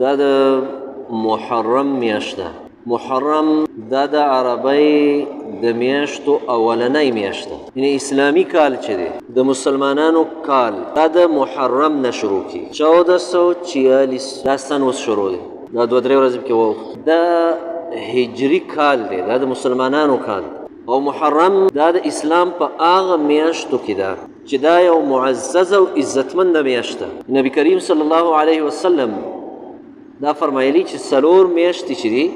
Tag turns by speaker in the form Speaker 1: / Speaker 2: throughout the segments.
Speaker 1: دا د محرم میاشت ده. محرم دا د عربی د میاشتو اولنۍ میاشت ده، یعنی اسلامی کال چې دی د مسلمانانو کال دا د محرم نه شروع کی 1446 دا سن اوس شروع دی، دا 2-3 ورځې کې وو. دا هجری کال دی، دا د مسلمانانو کال، او محرم دا د اسلام په هغه میاشتو کې ده چې دا یو معزز او عزتمند میاشت ده. نبی کریم صلی الله علیه وسلم دا فرمایلی چې 4 میاشتې چې دي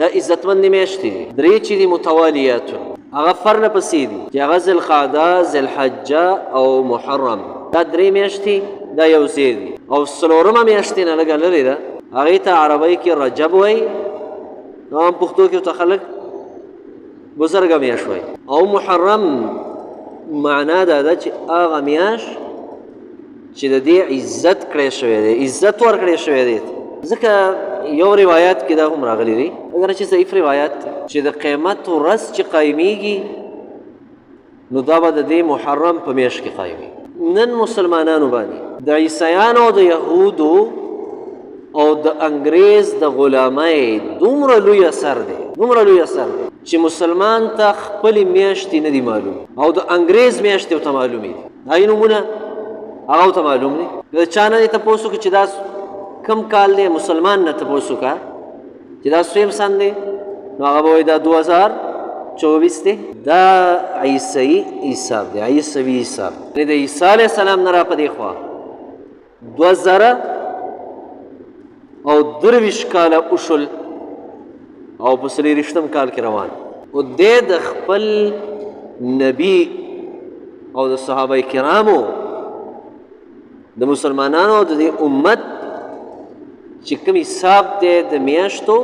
Speaker 1: دا عزتمند میاشتې دي، 3 چې دي متوالیات، هغه فرله پسې دي چې هغه ذوالقعده، ذوالحجه او محرم، دا 3 میاشتې دا یو ځای دي. او 4مه میاشتې نه لږه لرې ده، هغې ته عربی کې رجب وایي، نو هم پښتو کې ورته خلک بزرګه میاشت وایي. او محرم معنا دا ده چې هغه میاشت چې د دې عزت کړی شوی دی، عزت ورکړی شوی دی. ځکه یو روایت کې دا هم راغلی دی، اگر چې ضعیف روایت چې د قیامت ورځ چې قایمیږي نو دا به د دې محرم په میاشت کې قایمیږي. نن مسلمانانو باندې د عیسیانو او د یهودو او د انګریز د غلامۍ دومره لوی اثر دی، دومره لوی اثر دی چې مسلمان ته خپلې میاشتې نه دي معلوم، او د انګریز میاشتې ورته معلومې دي. هغې نومونه هغه ورته معلوم دي. د چا نه دې تپوس وکړي چې دا کم کال دی، مسلمان نه تپوس وکړه چې دا څویم سن دی، نو هغه به وایي دا 2024 دی. دا عیسوي حساب دی، عیسوي حساب. یعنې د عیسی علیه السلام نه را په دې خوا 2023 کاله وشول او په 23 کال کې روان. او دی د خپل نبی او د صحابه کرامو د مسلمانانو د دې امت چې کوم حساب دی د میاشتو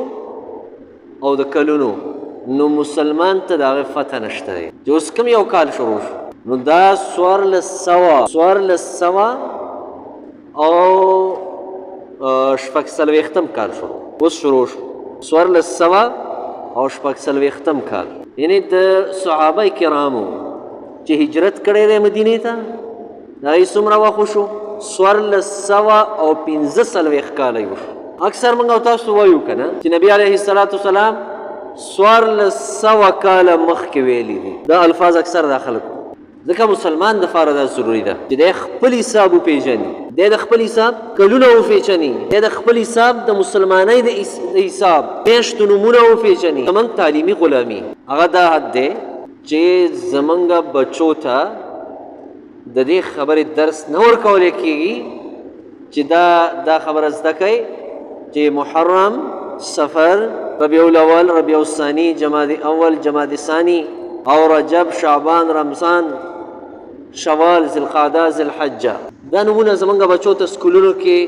Speaker 1: او د کلونو، نو مسلمان ته د هغې فتح نشته دی چې اوس کوم یو کال شروع شو. نو دا 1400 او 440 کال شروع، اوس شروع شو 1400 او 440 کال. یعنی د صحابه کرامو چې هجرت کړی دی مدینې ته، د هغې څومره وخت وشو؟ 1445 کاله یې وشو. اکثر موږ او تاسو وایو که نه چې نبي علیه السلام 1400 کاله مخکې ویلي دي. دا الفاظ اکثر دا خلکو، ځکه مسلمان دپاره دا ضروري ده چې دی خپل حساب وپېژني، دی د خپل حساب کلونه وپېژني، دی د خپل حساب د مسلمانۍ د حساب میاشتو نومونه وپېژني. زموږ تعلیمي غلامي هغه دا حد دی چې زموږ بچو ته د دې خبرې درس نه ورکولی کېږي چې دا خبره زده کوي چې محرم، سفر، ربیع الاول، ربیع الثانی، جمادی اول، جمادی ثانی، او رجب، شعبان، رمضان، شوال، ذوالقعده، ذوالحجه، دا نومونه زمونږ بچو ته سکولونو کې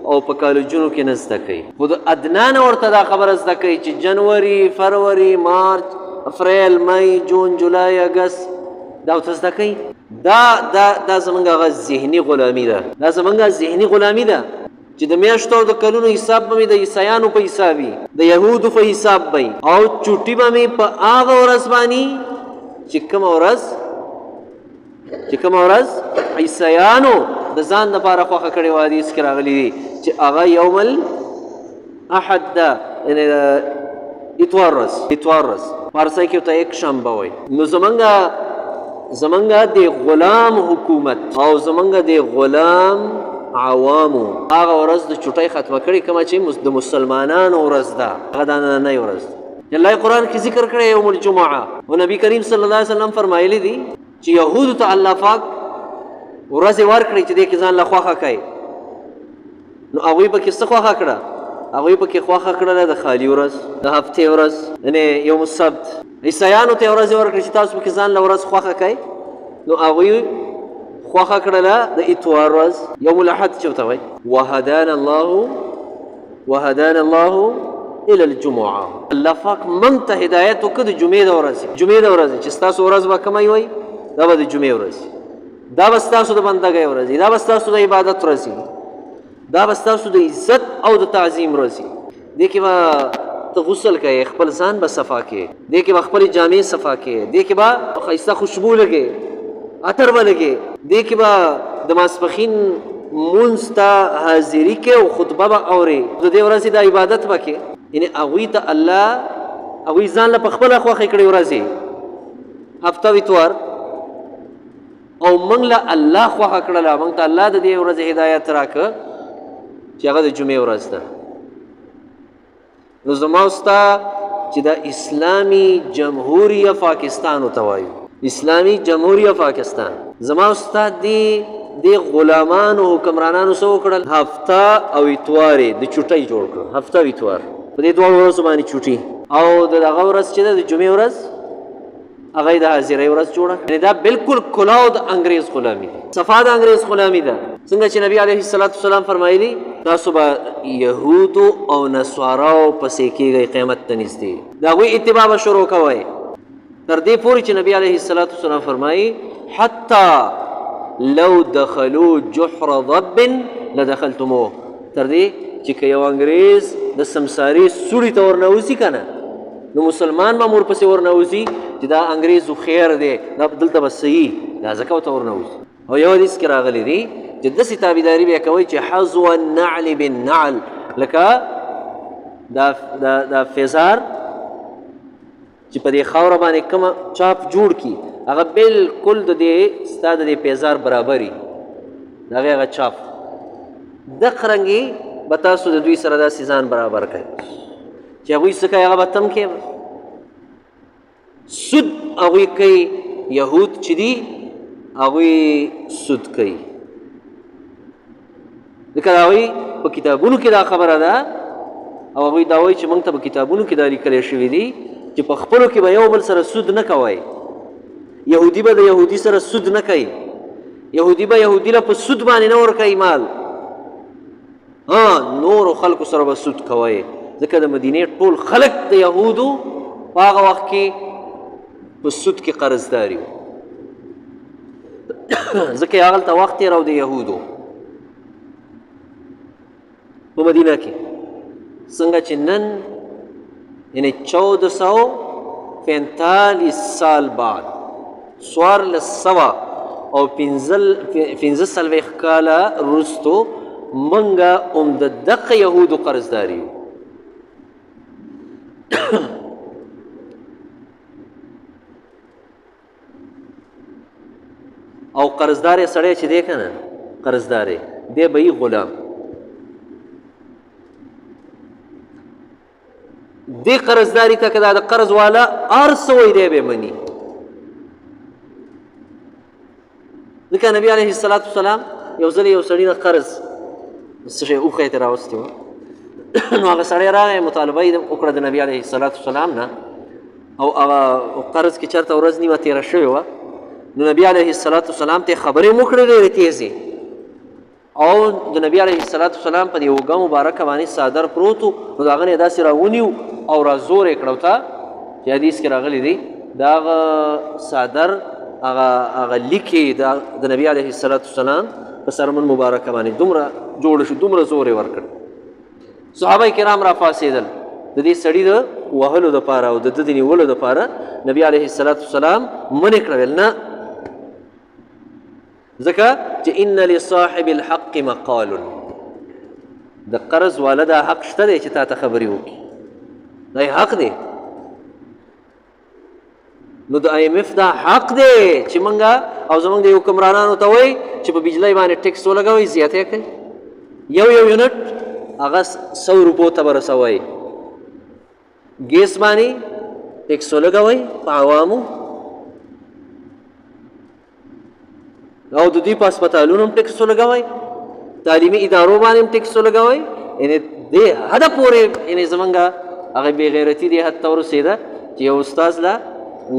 Speaker 1: او په کالجونو کې نه زده کوي. خو د ادنا نه ورته دا خبره زده کوي چې جنوري، فروری، مارچ، اپریل، مئی، جون، جولای، اګست، دا ورته زده کوي. دا زمونږ هغه ذهني غلامي ده، دا زمونږ ذهني غلامي ده چې د میاشتو او د کلونو حساب به مې د عیسیانو په حساب وي، د یهودو په حساب به وي، او چوټي به مې په هغه ورځ باندې چې کومه ورځ عیسیانو د ځان لپاره خوښه کړې وه. حدیث کې راغلي دي چې هغه یوم الاحد ده، یعنې اتوار ورځ، فارسی کې ورته یک شنبه وایي. نو زمونږ د غلام حکومت او زمونږ د غلام عوامو هغه ورځ د چوټۍ ختمه کړې کومه چې د مسلمانانو ورځ ده، هغه د نننۍ ورځ ده. الله قرآن کې ذکر کړی یوم الجمعه، او نبی کریم صلی الله علیه وسلم فرمایلی دي چې یهودو ته الله پاک ورځې ورکړې چې دې کې ځان له خوښه کوي. نو هغوی پکې څه خوښه کړه؟ هغوی پکې خوښه کړله د خالي ورځ، د هفتې ورځ، یعنې یوم السبت. عیسیانو ته ورځې ورکړې چې تاسو پکې ځان له ورځ خوښه کوي، نو هغوی خوښه کړله د اتوار ورځ، یوم الاحد چې ورته وایي. وهدانا الله الى الجمعه، الله پاک موږ ته هدایت وکړه د جمعې د ورځې چې ستاسو ورځ به کومه وي؟ دا به د جمعې ورځ، دا به ستاسو د بندګۍ ورځ، دا به ستاسو د عبادت ورځ، دا به ستاسو د عزت او د تعظیم ورځ. دې کې به ته غسل کوې، خپل ځان به صفا کوې، دې کې به خپلې جامې صفا کوې، دې کې به ښایسته خوشبو لګې، عطر به لګې، دې کې به د ماسپښین مونځ ته حاضري کې او خطبه به اوري د دې ورځې د عبادت به کې یعنې هغوی ته الله هغوی ځان له په خپله خوښې کړې ورځې هفته اتوار او موږ له الله خوښه کړله موږ ته الله د دې ورځې هدایت راکړه چې هغه د جمعې ورځ ده نو زما او ستا چې د اسلامي جمهوریه پاکستان ورته وایو اسلامي جمهوریه پاکستان زما او ستا دې غلامانو حکمرانانو څه وکړل هفته او اتوار یې د چوټۍ جوړ کړل هفته او اتوار په دې دواړو ورځو باندې چوټي او د دغه ورځ چې ده د جمعې ورځ هغه یې د حاضرۍ ورځ جوړه یعنې دا بالکل کلاو د انګریز غلامي ده صفا د انګریز غلامي ده څنګه چې نبي علیه السلام فرمایلي تاسو به یهودو او نصاراو پسې کېږئ قیامت ته نږدې د هغوی اتباع به شروع کوئ تر دې پورې چې نبي علیه السلام فرمایي حتی لو دخلوا جحر ضب لدخلتموه تر دې چې که یو انګریز د سمسارې سوړي ته ورنوځي که نه نو مسلمان به ورپسې ورنوځي چې دا انګریز خیر دی دا دلته به صحیح دا ځکه ورته ورنوځي او یو حدیث کې راغلی دی چې داسې تابعداري به یې کوئ چې حظو النعل بالنعل لکه دا فیزار چې په دې خاوره باندې کومه چاپ جوړ کي هغه بالکل د دې ستا د دې پیزار برابري د هغې هغه چاپ دقه رنګې به تاسو د دوی سره داسې ځان برابر کوئ چې هغوی څه کوي هغه به تم کوي سود هغوی کوي یهود چې دي هغوی سود کوي ځکه د هغوی په کتابونو کې دا خبره ده او هغوی دا وایي چې موږ ته په کتابونو کې دا لیکلی شوي دي چې په خپلو کې به یو بل سره سود نه کوئ یهودي به د یهودي سره سود نه کوي یهودي به یهودي له په سود باندې نه ورکوي مال نورو خلکو سره به سود کوئ ځکه د مدینې ټول خلک د یهودو په هغه وخت کې په سود کې قرضداري وو ځکه یې هغلته وخت تېر او د یهودو په مدینه کې څنګه چې نن یعنې 1445 سال بعد 1400 او 15 کاله وروستو منګه د دغه یهودو قرضداري وو او قرضدار سړی چې دی که نه قرضدار دی به یې غلام دې قرضداري ته که دا د قرض والا هر څه وایي دی به یې مني ځکه نبي علیه السلام یو ځل یو سړي نه قرض څه شی اوښه یې ترې راوستې وه نو هغه سړی راغی مطالبه یې وکړه د نبي علیه السلام نه او هغه قرض کې چېرته ورځ نیمه تېره شوې وه نو نبي علیه السلام ته خبرې مو کړې ډېرې تیزې او د نبي علیه السلام په دې اوږه مبارکه باندې څادر پروت و نو د هغه نه یې داسې راونیو او رازور یې کړه ورته چې حدیث کې راغلی دی د هغه څادر هغه لیکې د نبي علیه السلام په سرمن مبارکه باندې دومره جوړ شو دومره زور یې ورکړ صحابه کرام را پاڅېدل د دې سړي د وهلو دپاره او د ده د نیولو دپاره نبي علیه السلام منې کړه ویل نه ځکه چې ان لصاحب الحق مقال د قرض والا دا حق شته دی چې تا ته خبرې وکړي دا یې حق دی نو د IMF دا حق دی چې موږ او زموږ د حکمرانانو ته وایي چې په بجلۍ باندې ټیکس ولګوئ زیاتی یې کوي یو یونټ هغه 100 روپو ته به رسوئ ګیس باندې ټیکس ولګوئ په عوامو او د دوی په هسپتالونو هم ټیکس ولګوئ تعلیمي ادارو باندې هم ټیکس ولګوئ یعنې دې حده پورې یعنې زموږ هغه بې غیرتي دې حد ته ورسېده چې یو استاذ له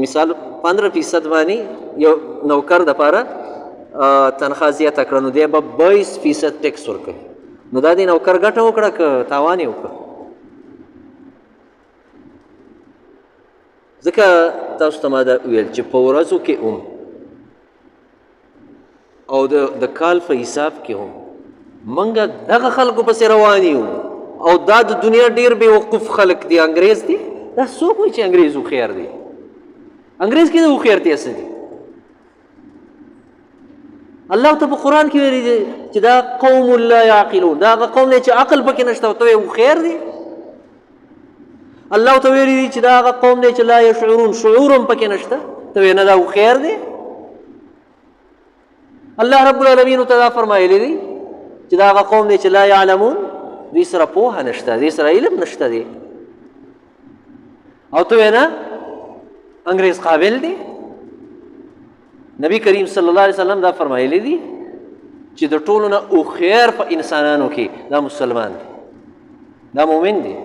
Speaker 1: مثال 15% باندې یو نوکر دپاره تنخوا زیاته کړه نو دی به 22% ټیکس ورکوي نو دا دې نوکر ګټه وکړه که تاوان یې وکړه ځکه تاسو ته ما دا ویل چې په ورځو کې هم او د کال په حساب کې هم موږ دغه خلکو پسې روان یو او دا د دنیا ډېر بې وقوف خلک دي انګریز دي دا څوک وایي چې انګریز هوښیار دی انګریز کې د هوښیارتیا څه دي الله ته په قرآن کې ویلي دي چې دا قوم لا یعقلون، دا هغه قوم دی چې عقل پکې نشته او ته یې خیر دی. الله ته ویلي دي چې دا هغه قوم دی چې لا یشعرون، شعور هم پکې نشته، ته وایې نه دا خیر دی. الله رب العالمین ته دا فرمایلی دی چې دا هغه قوم دی چې لا یعلمون، دوی سره پوهه نشته، دوی سره علم نشته دی، او ته وایې نه انګریز قابل دی. نبی کریم صلی الله علیه وسلم دا فرمایلی دی چې د ټولو نه هوښیار په انسانانو کې دا مسلمان دی، دا مؤمن دی.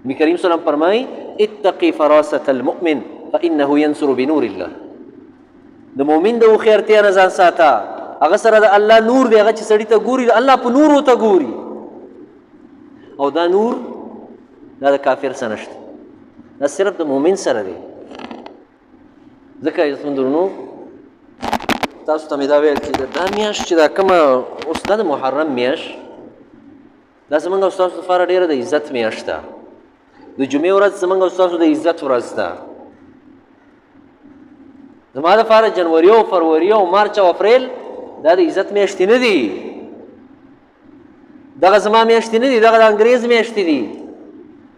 Speaker 1: نبی کریم صلی الله علیه وسلم فرمایي اتقي فراسة المؤمن فإنه ينصر بنور الله. د مؤمن د هوښیارتیا نه ځان ساته، هغه سره د الله نور دی، هغه چې سړي ته ګوري د الله په نور ورته ګوري، او دا نور دا د کافر سره نشته، دا صرف د مؤمن سره دی. ځکه عزتمندونو تاسو ته مې دا ویل چې دا میاشت چې دا کومه اوس دا د محرم میاشت دا زموږ او ستاسو لپاره ډېره د عزت میاشت ده. د جمعې ورځ زموږ او ستاسو د عزت ورځ ده. زما لپاره جنوري او فروری او مارچ او اپریل دا د عزت میاشتې نه دي، دغه زما میاشتې نه دي، دغه د انګریز میاشتې دي،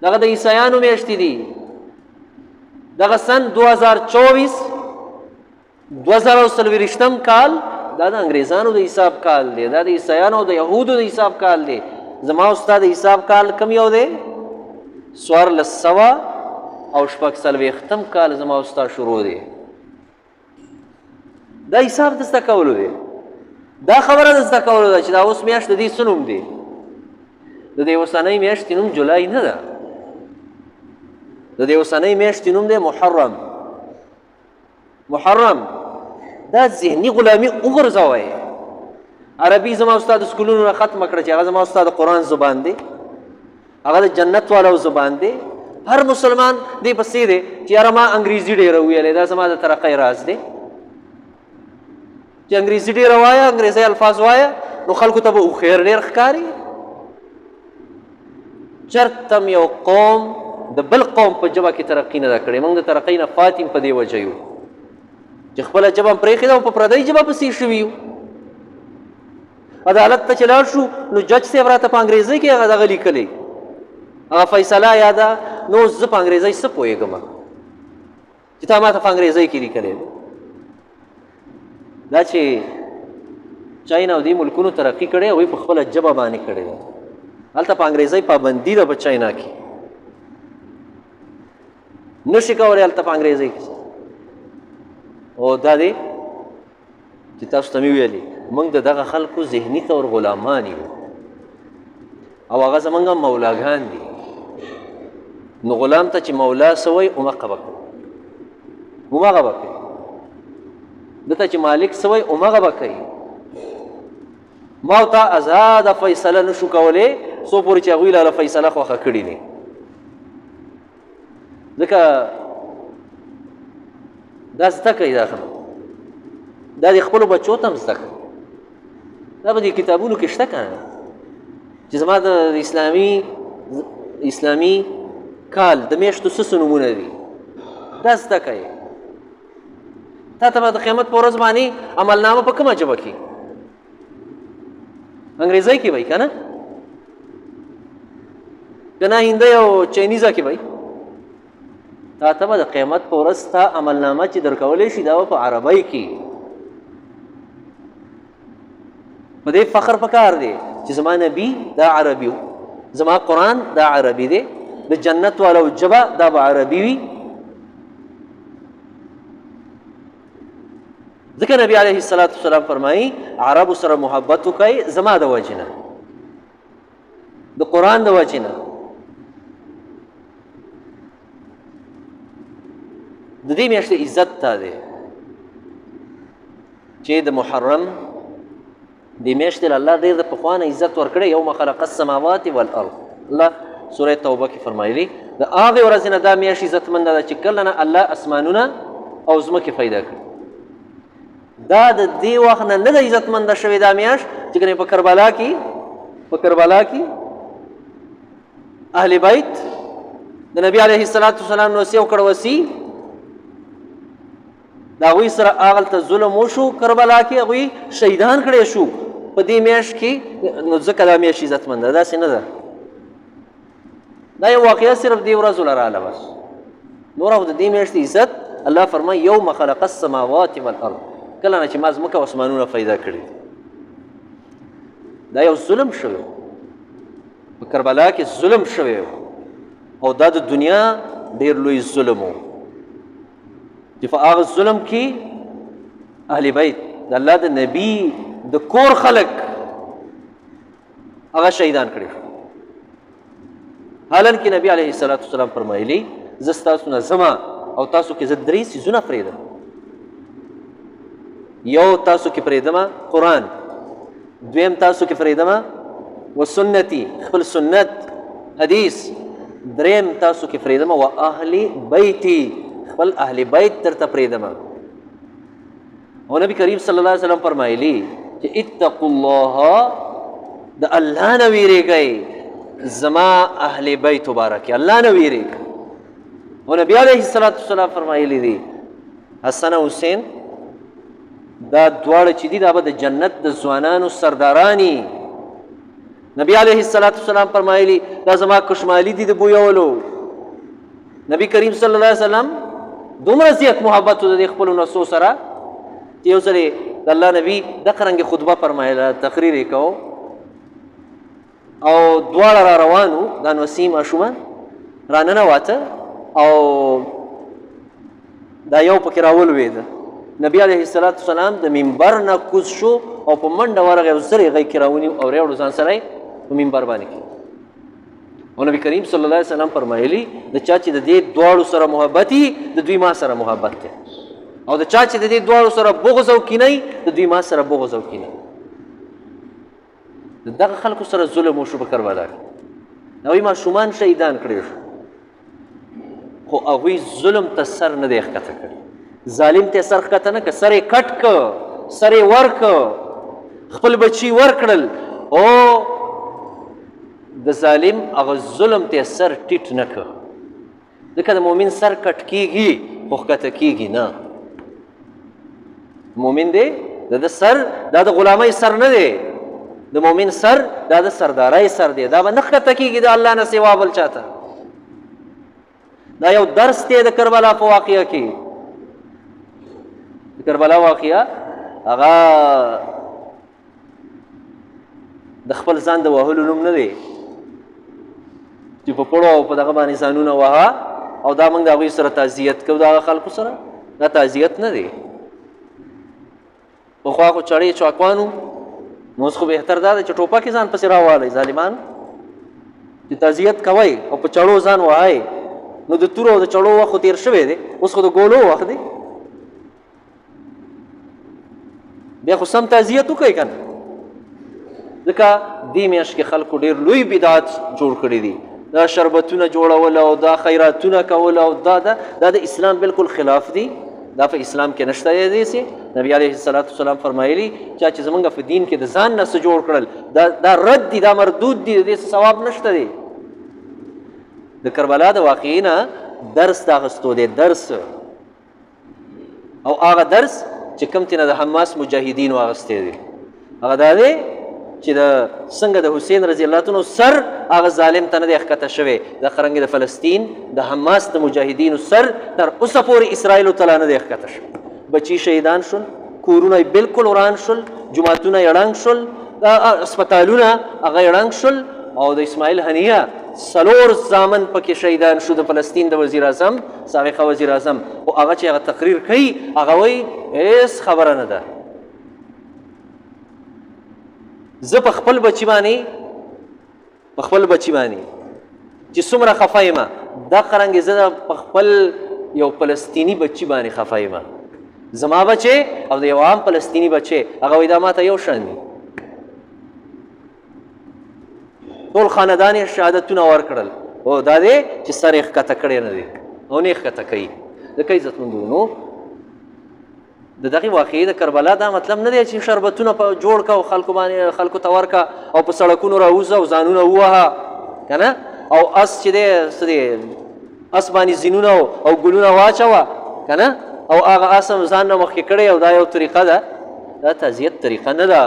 Speaker 1: دغه د عیسایانو میاشتې دي. دغه سن 2024 2024 کال دا د انګریزانو د حساب کال دی، دا د عیسایانو او د یهودو د حساب کال دی. زما او ستا د حساب کال کم یو دی؟ 1440 کال زما او ستا شروع دی. دا حساب د زده کولو دی، دا خبره د زده کولو ده چې دا اوس میاشت د دې څه نوم دی. د دې اوسنۍ میاشتې نوم جولای نه ده، د دې اوسنۍ میاشتې نوم دی محرم. محرم دا ذهني غلامي وګرځوئ. عربي زما استاد سکولونو نه ختمه کړه چې هغه زما استاد قرآن زبان دی، هغه د جنت والو زبان دی. هر مسلمان دې پسې دی چې یاره ما انګریزي ډېره ویلې، دا زما د ترقۍ راز دی چې انګریزي ډېره وایه، انګریزي الفاظ وایه، نو خلکو ته به هوښیار ډېر ښکاري. چېرته م یو قوم د بل قوم په ژبه کې ترقي نه ده کړې. موږ د ترقۍ نه فاتیم په دې وجه یو چې خپله ژبه م پرېښې ده او په پردۍ ژبه پسې شوي یو. عدالت ته چې لاړ شو نو جج صاحب راته په انګریزۍ کې هغه دغه لیکلی، هغه فیصله یاده، نو زه په انګریزۍ څه پوهېږم چې تا ما ته په انګریزۍ کې لیکلی. دا چې چاینا او دې ملکونو ترقي کړې، هغوی په خپله ژبه باندې کړې ده. هلته په انګریزۍ پابندي ده په چاینا کې، نشي کولی هلته په انګریزۍ کې. او دا دی چې تاسو ته مې ویلي موږ د دغه خلکو ذهني طور غلامان یو او هغه زموږ مولاګان دي. نو غلام ته چې مولا څه وایي همغه به کوي، همغه به کوي. ده ته چې مالک څه وایي همغه به کوي. ما او تا ازاده فیصله نشو کولی څو پورې چې هغوی لاله فیصله خوښه کړي دي. ځکه دا زده کوي، دا خبره دا د خپلو بچو ته هم زده کوي. دا به دې کتابونو کې شته که نه چې زما د اسلامي کال د میاشتو څه نومونه دي، دا زده کوي. تا ته به د قیامت په ورځ باندې عملنامه په کومه ژبه کې؟ انګریزۍ کې وایي که نه؟ که نه هندۍ او چاینیزه کې وایي؟ تا ته به د قیامت په ورځ ستا عملنامه چې درکولی شي دا به په عربۍ کې. په دې فخر پکار دی چې زما نبي دا عربي و، زما قرآن دا عربي دی، د جنت والو ژبه دا به عربي وي. ځکه نبي علیه السلام فرمایي عربو سره محبت وکئ زما د وجې نه، د قرآن د وجې نه. د دې میاشتې عزت تا دی چې د محرم دې میاشتې له الله ډېر د پخوا نه عزت ورکړی. یوم خلق السماوات والارض، الله سوره توبه کې فرمایلی د هغې ورځې نه دا میاشت عزتمنده ده چې کله نه الله اسمانونه او ځمکې پیدا کړي. دا د دې وخت نه نه ده عزتمنده شوې دا میاشت چې کنې په کربلا کې اهل بیت د نبي علیه السلام نوصیه وکړه، وصي د هغوی سره هغلته ظلم وشو کربلا کې هغوی شهیدان کړی شو په دې میاشت کې نو ځکه دا میاشت عزتمند ده داسې نه ده دا یو واقعه صرف دې ورځو له راله بس نور او د دې میاشتې عزت الله فرمایي یوم خلق السماوات والارض کله نه چې ما ځمکه او اسمانونه پیدا کړي دا یو ظلم شوی په کربلا کې ظلم شوی او دا د دنیا ډېر لوی ظلم و چې په هغه ظلم کې اهل بیت د الله د نبي د کور خلک هغه شهیدان کړي حالانکه نبی علیه السلام فرمایلی زه ستاسو نه ځمه او تاسو کې زه 3 څیزونه پرېږدم یو تاسو کې پرېږدمه قرآن دویم تاسو کې پرېږدمه و سنتي خپل سنت حدیث دریم تاسو کې پرېږدمه و اهل بیتي خپل اهل بیت درته پرېږدمه او نبی کریم صلی الله علیه وسلم فرمایلی چې اتقوا الله د الله نه ویریږئ زما اهل بیت مبارک الله نه ویریږئ او نبی علیه السلام فرمایلی دي حسن او حسین دا دواړه چې دي دا به د جنت د ځوانانو سردارانی نبی علیه السلام فرمایلی دا زما کشمالی دي د بویولو نبی کریم صلی الله علیه وسلم دومره زیات محبت د خپلو نفسو سره چې یو ځلې د الله نبی دغه رنګې خطبه فرمایله تقریر یې کو او دواړه را روانو دا نوسي ماشومان راننواته او دا یو پکې راولوېده نبی علیه السلام د منبر نه کوز شو او په منډه ورغی او زر یې غیږ کې راونیو او ریوړو ځان سره یې په منبر باندې کړي او نبی کریم صلی الله علیه وسلم فرمایلی د چا چې د دې دواړو سره محبت وي د دوی ما سره محبت دی او د چا چې د دې دواړو سره بغض او کینه وي د دوی ما سره بغض او کینه د دغه خلکو سره ظلم وشو په کربلا کې هغوی ماشومان شهیدان کړي شو خو هغوی ظلم ته سر نه دی ښکته کړي ظالم ته سر ښکته نه که سر یې کټ که سر یې ورکه خپل بچي ورکړل او د ظالم هغه ظلم ته سر ټیټ نه که ځکه د مؤمن سر کټ کېږي خو ښکته کېږي نه مؤمن دی د سر دا د غلامۍ سر نه دی د مؤمن سر دا د سردارۍ سر دی دا به نه ښکته کېږي د الله نه سوا بل چاته دا یو درس دی د کربلا په واقعه کې د کربلا واقعه هغه د خپل ځان د وهلو نوم نه دی چې په پړو او په دغه باندې ځانونه وهه او دا موږ د هغوی سره تعزیت کوو د هغه خلکو سره دا تعزیت نه دی پخوا خو چړې چاکوانو نو اوس خو بهتر دا دی چې ټوپک یې ځان پسې راوالی ظالمان چې تعزیت کوئ او په چړو ځان وهئ نو د تورو او د چړو وخت خو تېر شوی دی اوس خو د ګولو وخت دی بیا خو سم تعزیت وکړئ که نه ځکه دې میاشت کې خلکو ډېر لوی بدعت جوړ کړي دي دا شربتونه جوړول او دا خیراتونه کول او دا د اسلام بالکل خلاف دي دا په اسلام کې نشته دی سي نبی علیه السلام فرمایلی چې زمونږ په دین کې د ځان نه څه جوړ کړل دا رد دي دا مردود دي د دې ثواب نشته دی د کربلا د واقعې نه درس د اخیستو دی درس او هغه درس چې کوم تېنه د حماس مجاهدینو اخیستی دی هغه دا دی چې څنګه د حسین رضی الله عنه سر هغه ظالم ته نه دی ښکته شوی د څرنګه د فلسطین د حماس د مجاهدینو سر تر اوسه پورې اسرائیلو ته نه دی ښکته شوی بچي شهیدان شول کورونه یې بالکل وران شول جوماتونه یې ړنګ شول هسپتالونه هغه یې ړنګ شول او د اسماعیل هنیه 4 زامن پکې شهیدان شو د فلسطین د وزیر اعظم سابقه وزیر اعظم او هغه چې هغه تقریر کوي هغه وایي هېڅ خبره نه ده زه په خپل بچي باندې چې څومره خفه یم دا قرنګې زه په خپل یو فلسطیني بچي باندې خفه یم زما بچی او د یو عام فلسطیني بچی هغه وایي دا ماته یو شان دي ټول خاندان یې شهادتونه ورکړل او دا دی چې سر یې ښکته کړی نه دی او نه یې ښکته کوي ځکه عزتمندونو د دغې واقعې د کربلا دا مطلب نه دی چې شربتونه په جوړ که او خلکو ته ورکه او په سړکونو راوځه او ځانونه ووهه که نه او اس چې دی څه دی اس باندې زینونه او ګلونه واچوه که نه او هغه اسم ځان نه مخکې کړی او دا یو طریقه ده دا تعزیت طریقه نه ده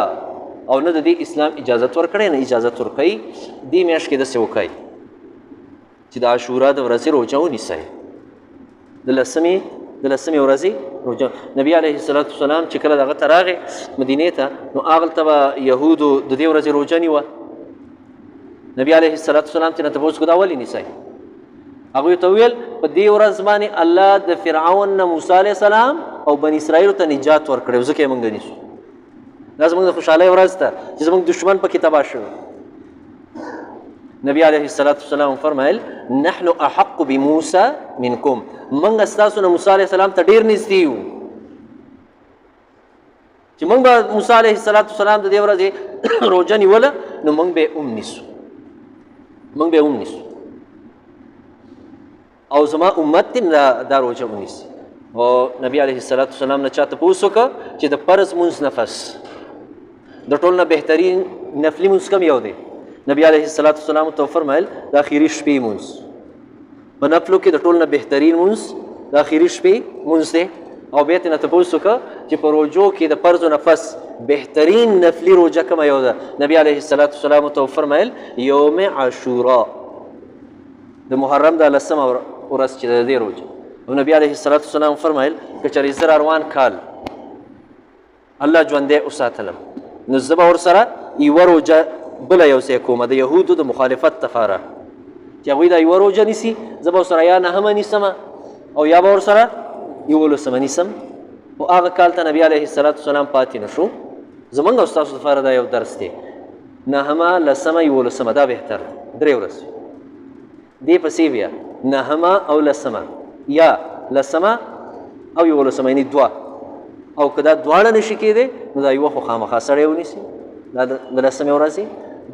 Speaker 1: او نه د دې اسلام اجازت ورکړی نه اجازت ورکوي دې میاشت کې داسې وکړئ چې د عاشورا د ورځې روژه ونیسئ د لسمې ورځې روژه نبي علیه الصلاة والسلام چې کله دغه ته راغی مدینې ته نو هغلته به یهودو د دې ورځې روژه نیوه نبي علیه الصلاة والسلام ترې نه تپوس کړو دا ولې نیسئ هغوی ته وویل په دې ورځ باندې الله د فرعون نه موسی علیه السلام او بني اسرائیلو ته نجات ورکړی ځکه یې موږ نیسو دا زموږ د خوشحالۍ ورځ ده چې زموږ دشمن پکې تباه شوی نبی علیه الصلاة والسلام فرمایل نحن احق بموسی منکم موږ ستاسو نه موسی علیه السلام ته ډېر نږدې یو چې موږ به موسی علیه الصلاة والسلام د دې ورځې روژه نیوله نو موږ به یې هم نیسو او زما امت دې دا روژه ونیسي او نبی علیه الصلاة والسلام نه چا تپوس وکړه چې د فرض مونځ نفس د ټول نه بهترین نفلي مونځ کوم یو دی نبی علیه الصلاة والسلام ته فرمایل د اخري شپې مونځ په نفلو کې د ټول نه بهترین مونځ د اخري شپې مونځ دی او بیا ترې نه تپوس وکړه چې په روژو کې د فرض و نفس بهترین نفلي روژه کومه یو ده نبی علیه الصلاة والسلام ته فرمایل یوم عاشورا د محرم د لسمه ورځ چې د دې روژه او نبی علیه الصلاة والسلام فرمایل که چېرې زه روان کال الله ژوندی وساتلم نو زه به ورسره یوه روژه بله یو ځای کومه د یهودو د مخالفت لپاره چې هغوی دا یوه روژه نیسي زه به ورسره یا نهمه نیسمه او یا به ورسره یولسمه نیسم او هغه کال ته نبی علیه الصلاة والسلام پاتې نه شو زموږ او ستاسو لپاره دا یو درس دی نهمه لسمه یولسمه دا بهتر درې ورځې دې پسې بیا نهمه او لسمه یا لسمه او یولسمه یعنې دوه او که دا دواړه نشي کېدی نو دا یوه خو خامخا سړی ونیسي دا د لسمې ورځې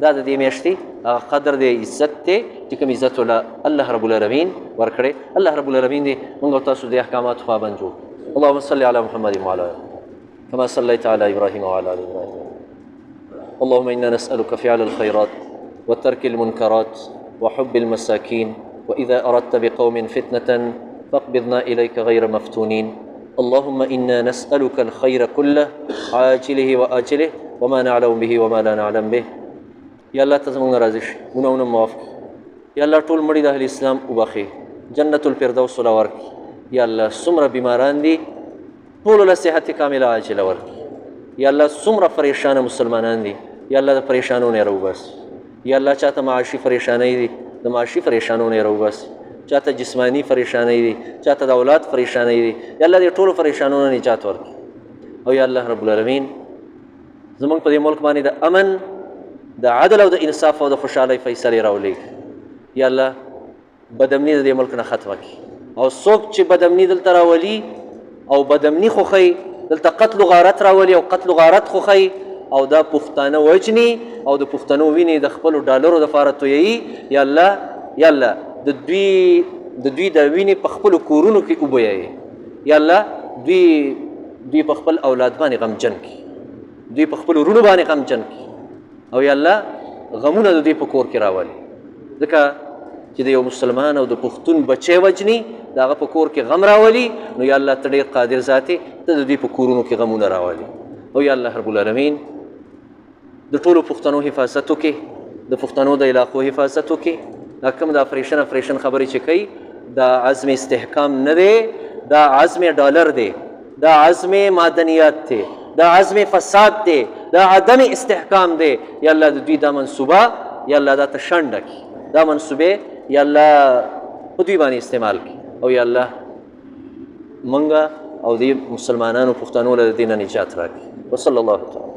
Speaker 1: دا د دې میاشتې هغه قدر دی عزت دی چې کوم عزت وله الله رب العالمین ورکړی الله رب العالمین دی موږ او تاسو د احکاماتو پابند جوړ اللهم صل على محمد وعلى آله كما صليت على إبراهيم وعلى آل إبراهيم اللهم إنا نسألك فعل الخيرات وترك المنكرات وحب المساكين وإذا أردت بقوم فتنة فاقبضنا إليك غير مفتونين اللهم إنا نسألك الخير كله عاجله وآجله وما نعلم به وما لا نعلم به یا الله ته زموږ راضي شي ګناهونه معاف کړي یا الله ټول مړي د اهل اسلام وبخي جنت الفردوس ولا ورکړي یا الله څومره بیماران دي ټولو له صحت کامله عاجله ورکړي یا الله څومره پریشانه مسلمانان دي یا الله د پریشانو نه راوباسي یا الله چاته معاشي پریشانۍ دي د معاشي پریشانو نه راوباسي چاته جسمانی پریشانۍ دي چاته د اولاد پریشانۍ دي یا الله دې ټولو پریشانو نه نجات ورکړي او یا الله رب العالمین زموږ په دې ملک باندې د امن د عدل او د انصاف او د خوشحالۍ فیصلې راولېږي یا الله بدامني د دې ملک نه ختمه کړي او څوک چې بدامني دلته راولي او بدامني خوښوي دلته قتل و غارت راولي او قتل و غارت خوښوي او دا پښتانه وجني او د پښتنو وینې د خپلو ډالرو دپاره تویوي یا الله د دوی د وینې په خپلو کورونو کې وبویوي یا الله دوی په خپل اولاد باندې غمجن کړي دوی په خپلو وروڼو باندې غمجن کړي او یا الله غمونه د دوی په کور کې راولي ځکه چې د یو مسلمان او د پښتون بچی وجني د هغه په کور کې غم راولي نو یا الله ته ډېر قادر ذاتې ته د دوی په کورونو کې غمونه راولي او یا الله رب العالمین د ټولو پښتنو حفاظت وکړي د پښتنو د علاقو حفاظت وکړي دا کوم د افریشن خبرې چې کوي دا عزم استحکام نه دی دا عزم ډالر دی دا عزم معدنیات دی دا عزم فساد دی دا عدم استحکام دی یا الله د دوی دا منصوبه یا الله دا ته شنډه کړي دا منصوبې یا الله په دوی باندې استعمال کړي او یا الله منګه او دې مسلمانانو پښتنو له دې نه نجات راکړي وصلی الله تعالی